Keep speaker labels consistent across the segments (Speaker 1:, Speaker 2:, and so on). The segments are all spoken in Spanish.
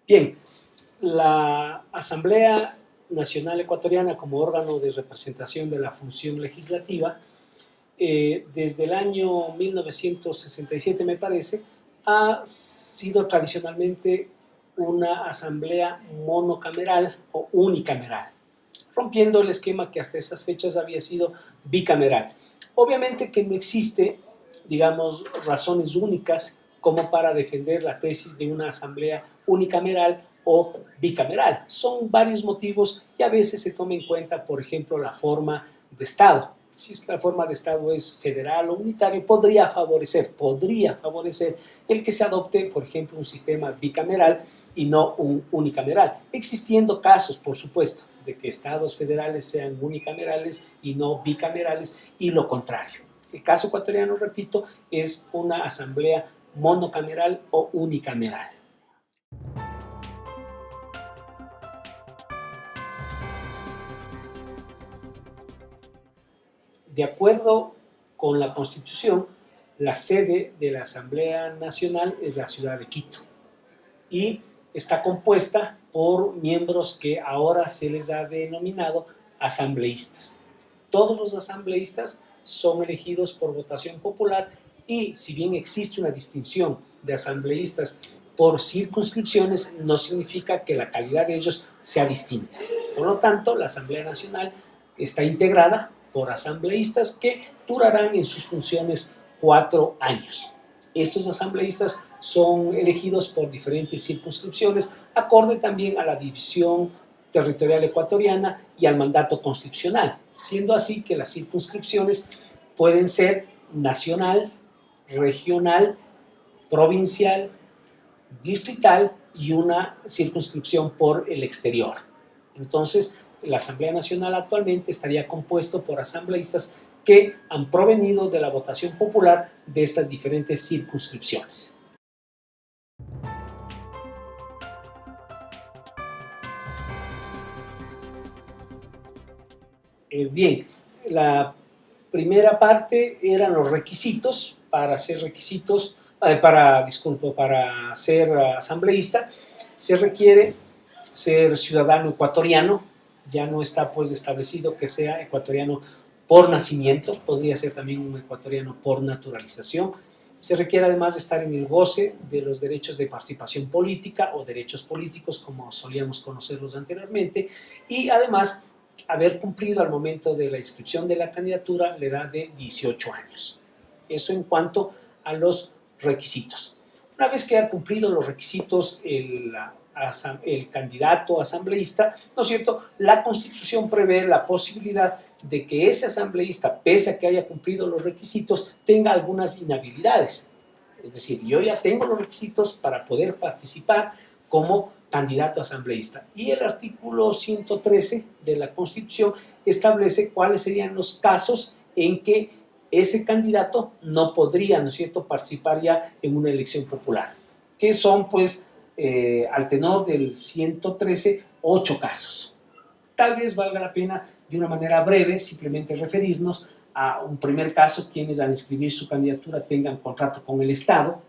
Speaker 1: Bien, la Asamblea Nacional Ecuatoriana como órgano de representación de la función legislativa, desde el año 1967 me parece, ha sido tradicionalmente una asamblea monocameral o unicameral, rompiendo el esquema que hasta esas fechas había sido bicameral. Obviamente que no existe, digamos, razones únicas como para defender la tesis de una asamblea unicameral o bicameral. Son varios motivos y a veces se toma en cuenta, por ejemplo, la forma de Estado. Si es que la forma de Estado es federal o unitario, podría favorecer el que se adopte, por ejemplo, un sistema bicameral y no un unicameral, existiendo casos, por supuesto, de que estados federales sean unicamerales y no bicamerales, y lo contrario. El caso ecuatoriano, repito, es una asamblea monocameral o unicameral. De acuerdo con la Constitución, la sede de la Asamblea Nacional es la ciudad de Quito y está compuesta por miembros que ahora se les ha denominado asambleístas. Todos los asambleístas son elegidos por votación popular y si bien existe una distinción de asambleístas por circunscripciones, no significa que la calidad de ellos sea distinta. Por lo tanto, la Asamblea Nacional está integrada por asambleístas que durarán en sus funciones 4 años. Estos asambleístas son elegidos por diferentes circunscripciones, acorde también a la división territorial ecuatoriana y al mandato constitucional, siendo así que las circunscripciones pueden ser nacional, regional, provincial, distrital y una circunscripción por el exterior. Entonces, la Asamblea Nacional actualmente estaría compuesto por asambleístas que han provenido de la votación popular de estas diferentes circunscripciones. Bien, la primera parte eran los requisitos para ser para ser asambleísta. Se requiere ser ciudadano ecuatoriano, ya no está pues establecido que sea ecuatoriano por nacimiento, podría ser también un ecuatoriano por naturalización. Se requiere además estar en el goce de los derechos de participación política o derechos políticos como solíamos conocerlos anteriormente, y además haber cumplido al momento de la inscripción de la candidatura la edad de 18 años. Eso en cuanto a los requisitos. Una vez que ha cumplido los requisitos el candidato asambleísta, ¿no es cierto?, la Constitución prevé la posibilidad de que ese asambleísta, pese a que haya cumplido los requisitos, tenga algunas inhabilidades. Es decir, yo ya tengo los requisitos para poder participar como candidato asambleísta. Y el artículo 113 de la Constitución establece cuáles serían los casos en que ese candidato no podría, ¿no es cierto?, participar ya en una elección popular, que son, pues, al tenor del 113, 8 casos. Tal vez valga la pena, de una manera breve, simplemente referirnos a un primer caso: quienes al inscribir su candidatura tengan contrato con el Estado.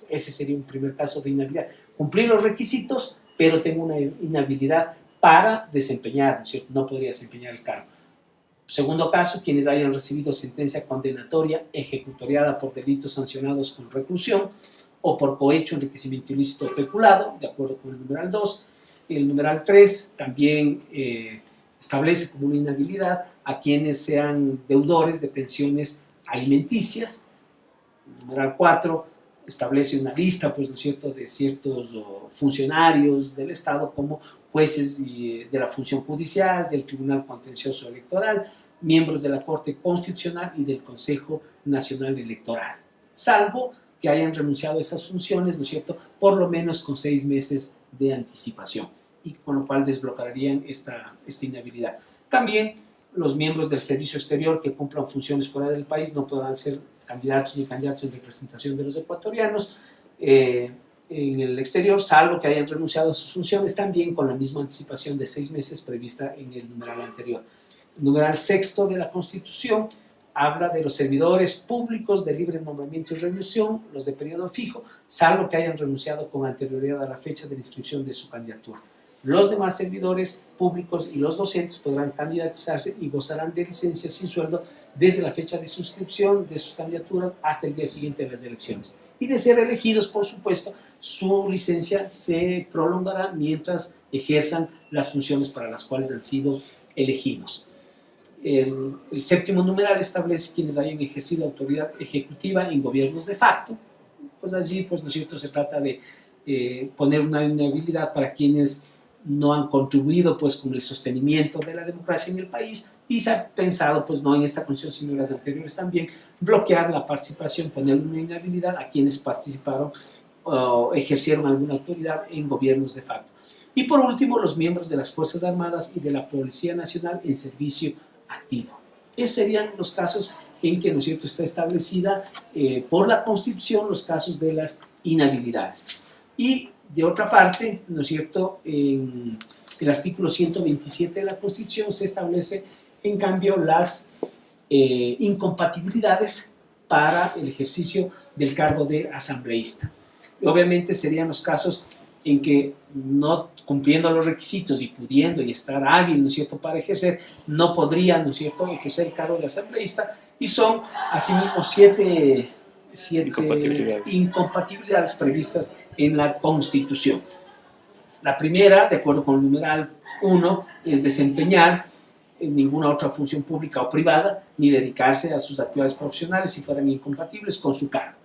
Speaker 1: Ese sería un primer caso de inhabilidad. Cumplir los requisitos, pero tengo una inhabilidad para desempeñar, ¿no es cierto?, no podría desempeñar el cargo. Segundo caso, quienes hayan recibido sentencia condenatoria ejecutoriada por delitos sancionados con reclusión o por cohecho, enriquecimiento ilícito o peculado, de acuerdo con el numeral 2. El numeral 3 también establece como una inhabilidad a quienes sean deudores de pensiones alimenticias. El numeral 4 establece una lista, pues, ¿no es cierto?, de ciertos funcionarios del Estado como jueces de la función judicial, del Tribunal Contencioso Electoral, miembros de la Corte Constitucional y del Consejo Nacional Electoral, salvo que hayan renunciado a esas funciones, ¿no es cierto?, por lo menos con 6 meses de anticipación, y con lo cual desbloquearían esta inhabilidad. También los miembros del servicio exterior que cumplan funciones fuera del país no podrán ser candidatos ni candidatos en representación de los ecuatorianos en el exterior, salvo que hayan renunciado a sus funciones, también con la misma anticipación de 6 meses prevista en el numeral anterior. El numeral 6 de la Constitución habla de los servidores públicos de libre nombramiento y reelección, los de periodo fijo, salvo que hayan renunciado con anterioridad a la fecha de la inscripción de su candidatura. Los demás servidores públicos y los docentes podrán candidatizarse y gozarán de licencia sin sueldo desde la fecha de suscripción de sus candidaturas hasta el día siguiente de las elecciones. Y de ser elegidos, por supuesto, su licencia se prolongará mientras ejerzan las funciones para las cuales han sido elegidos. El séptimo numeral establece quienes hayan ejercido autoridad ejecutiva en gobiernos de facto. Pues allí, pues, ¿no es cierto?, se trata de poner una inhabilidad para quienes no han contribuido, pues, con el sostenimiento de la democracia en el país, y se ha pensado, pues, no en esta constitución sino en las anteriores también, bloquear la participación, poner una inhabilidad a quienes participaron o ejercieron alguna autoridad en gobiernos de facto. Y por último, los miembros de las Fuerzas Armadas y de la Policía Nacional en servicio activo. Esos serían los casos en que, ¿no es cierto?, está establecida por la Constitución los casos de las inhabilidades. Y de otra parte, ¿no es cierto?, en el artículo 127 de la Constitución se establece, en cambio, las incompatibilidades para el ejercicio del cargo de asambleísta. Y obviamente serían los casos en que, no cumpliendo los requisitos y pudiendo y estar hábil, ¿no es cierto?, para ejercer, no podría, ¿no es cierto?, ejercer el cargo de asambleísta, y son asimismo siete incompatibilidades previstas en la Constitución. La primera, de acuerdo con el numeral 1, es desempeñar en ninguna otra función pública o privada, ni dedicarse a sus actividades profesionales si fueran incompatibles con su cargo.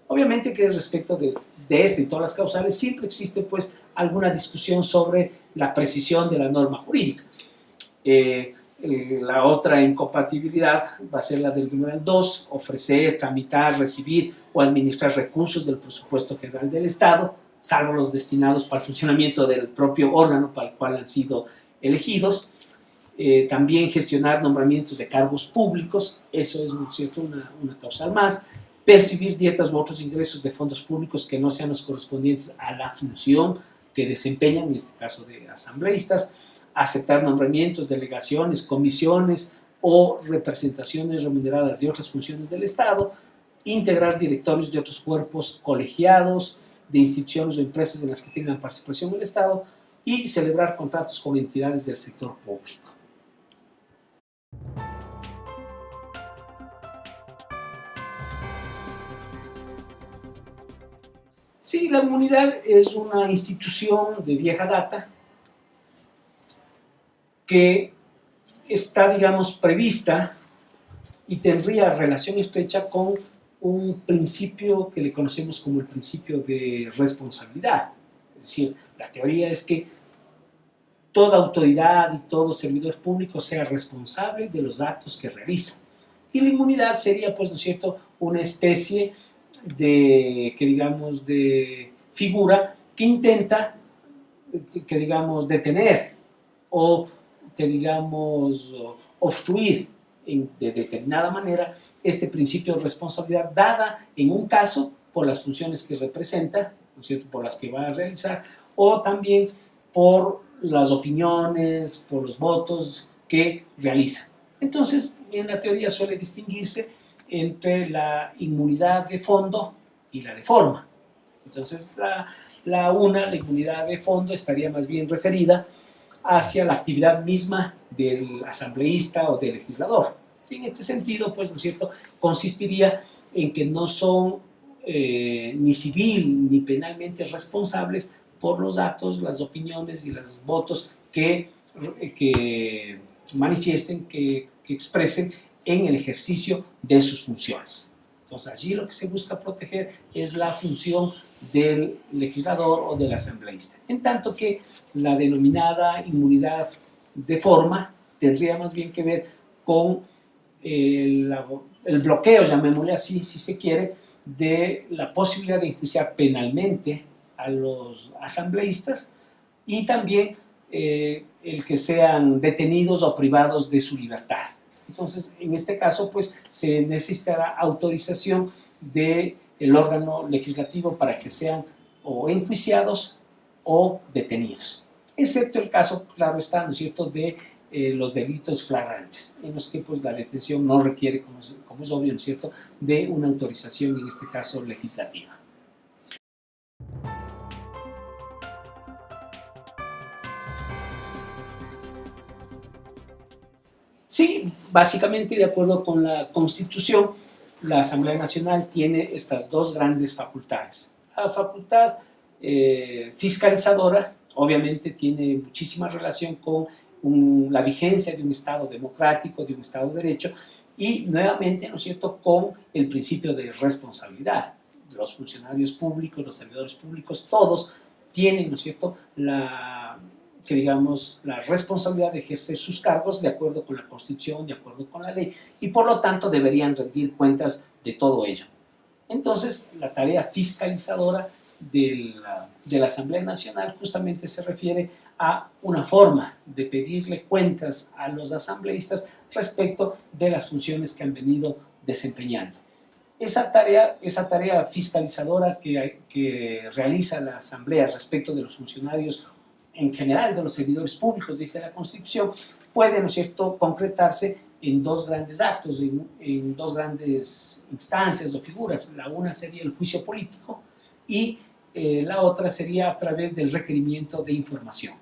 Speaker 1: Obviamente que respecto de este y todas las causales siempre existe, pues, alguna discusión sobre la precisión de la norma jurídica. La otra incompatibilidad va a ser la del numeral 2, ofrecer, tramitar, recibir o administrar recursos del presupuesto general del Estado, salvo los destinados para el funcionamiento del propio órgano para el cual han sido elegidos. También gestionar nombramientos de cargos públicos, eso es, ¿no es cierto?, una causal más. Percibir dietas u otros ingresos de fondos públicos que no sean los correspondientes a la función que desempeñan, en este caso de asambleístas. Aceptar nombramientos, delegaciones, comisiones o representaciones remuneradas de otras funciones del Estado. Integrar directorios de otros cuerpos colegiados, de instituciones o empresas en las que tengan participación el Estado, y celebrar contratos con entidades del sector público. Sí, la inmunidad es una institución de vieja data que está, digamos, prevista y tendría relación estrecha con un principio que le conocemos como el principio de responsabilidad. Es decir, la teoría es que toda autoridad y todo servidor público sea responsable de los actos que realiza. Y la inmunidad sería, pues, ¿no es cierto?, una especie de figura que intenta, digamos, detener o que, digamos, obstruir de determinada manera este principio de responsabilidad, dada en un caso por las funciones que representa, ¿no es cierto?, por las que va a realizar, o también por las opiniones, por los votos que realiza. Entonces, en la teoría suele distinguirse entre la inmunidad de fondo y la de forma. Entonces, la inmunidad de fondo estaría más bien referida hacia la actividad misma del asambleísta o del legislador. Y en este sentido, pues, ¿no es cierto?, consistiría en que no son ni civil ni penalmente responsables por los actos, las opiniones y los votos que manifiesten, que expresen en el ejercicio de sus funciones. Entonces, allí lo que se busca proteger es la función del legislador o del asambleísta. En tanto que la denominada inmunidad de forma tendría más bien que ver con el bloqueo, llamémosle así, si se quiere, de la posibilidad de enjuiciar penalmente a los asambleístas, y también el que sean detenidos o privados de su libertad. Entonces, en este caso, pues, se necesitará autorización del órgano legislativo para que sean o enjuiciados o detenidos. Excepto el caso, claro está, ¿no es cierto?, de los delitos flagrantes, en los que pues, la detención no requiere, como es obvio, ¿no es cierto?, de una autorización, en este caso legislativa. Sí, básicamente de acuerdo con la Constitución, la Asamblea Nacional tiene estas dos grandes facultades. La facultad fiscalizadora, obviamente, tiene muchísima relación con la vigencia de un Estado democrático, de un Estado de Derecho, y nuevamente, ¿no es cierto?, con el principio de responsabilidad. Los funcionarios públicos, los servidores públicos, todos tienen, ¿no es cierto?, la responsabilidad de ejercer sus cargos de acuerdo con la Constitución, de acuerdo con la ley, y por lo tanto deberían rendir cuentas de todo ello. Entonces, la tarea fiscalizadora de la Asamblea Nacional justamente se refiere a una forma de pedirle cuentas a los asambleístas respecto de las funciones que han venido desempeñando. Esa tarea fiscalizadora que realiza la Asamblea respecto de los funcionarios en general, de los servidores públicos, dice la Constitución, puede, ¿no es cierto?, concretarse en dos grandes actos, en dos grandes instancias o figuras. La una sería el juicio político y la otra sería a través del requerimiento de información.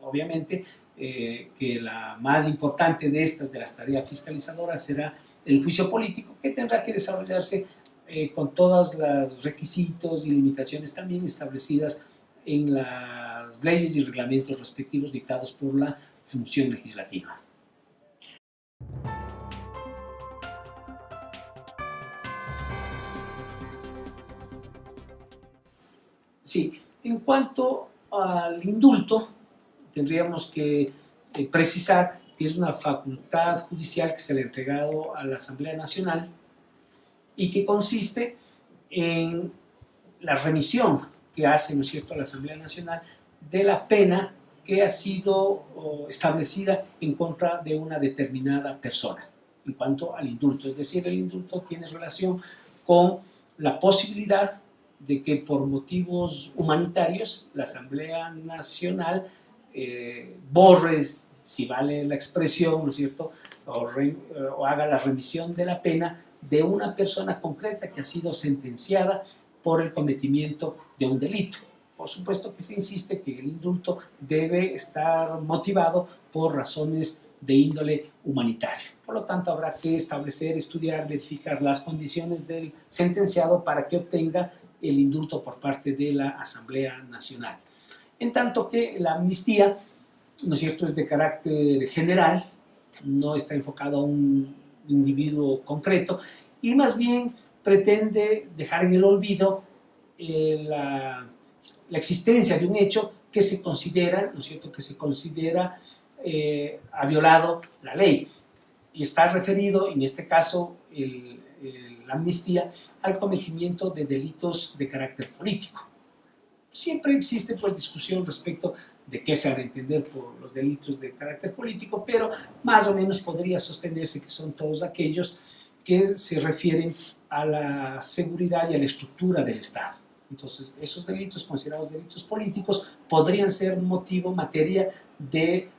Speaker 1: Obviamente que la más importante de estas, de las tareas fiscalizadoras, será el juicio político, que tendrá que desarrollarse con todos los requisitos y limitaciones también establecidas en las leyes y reglamentos respectivos dictados por la función legislativa. Sí, en cuanto al indulto, tendríamos que precisar que es una facultad judicial que se le ha entregado a la Asamblea Nacional y que consiste en la remisión que hace, ¿no es cierto?, la Asamblea Nacional de la pena que ha sido establecida en contra de una determinada persona en cuanto al indulto. Es decir, el indulto tiene relación con la posibilidad de que por motivos humanitarios la Asamblea Nacional borre, si vale la expresión, ¿no es cierto?, o haga la remisión de la pena de una persona concreta que ha sido sentenciada por el cometimiento de un delito. Por supuesto que se insiste que el indulto debe estar motivado por razones de índole humanitaria. Por lo tanto, habrá que establecer, estudiar, verificar las condiciones del sentenciado para que obtenga el indulto por parte de la Asamblea Nacional. En tanto que la amnistía, ¿no es cierto?, es de carácter general, no está enfocado a un individuo concreto y más bien pretende dejar en el olvido la existencia de un hecho que se considera, ¿no es cierto?, que se considera ha violado la ley. Y está referido, en este caso, la amnistía, al cometimiento de delitos de carácter político. Siempre existe pues discusión respecto de qué se ha de entender por los delitos de carácter político, pero más o menos podría sostenerse que son todos aquellos que se refieren a la seguridad y a la estructura del Estado. Entonces, esos delitos considerados delitos políticos podrían ser motivo, materia del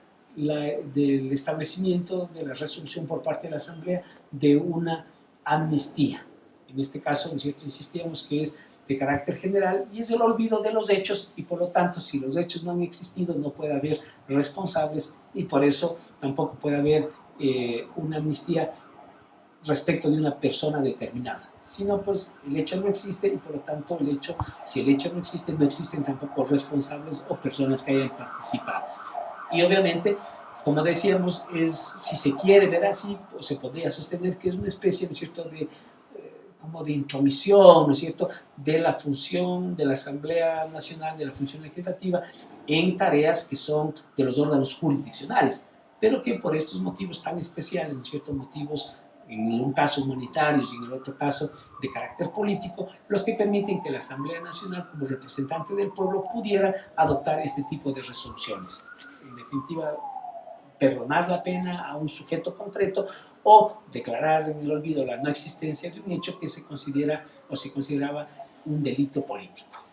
Speaker 1: establecimiento de la resolución por parte de la Asamblea de una amnistía. En este caso, ¿no es cierto?, insistíamos que es de carácter general y es el olvido de los hechos y por lo tanto si los hechos no han existido no puede haber responsables y por eso tampoco puede haber una amnistía respecto de una persona determinada, sino pues el hecho no existe y por lo tanto si el hecho no existe, no existen tampoco responsables o personas que hayan participado. Y obviamente, como decíamos, si se quiere ver así, pues se podría sostener que es una especie, ¿no es cierto?, como de intromisión, ¿no es cierto?, de la función de la Asamblea Nacional, de la función legislativa, en tareas que son de los órganos jurisdiccionales, pero que por estos motivos tan especiales, ¿no es cierto?, motivos en un caso humanitarios y en el otro caso de carácter político, los que permiten que la Asamblea Nacional, como representante del pueblo, pudiera adoptar este tipo de resoluciones. En definitiva, perdonar la pena a un sujeto concreto o declarar en el olvido la no existencia de un hecho que se considera o se consideraba un delito político.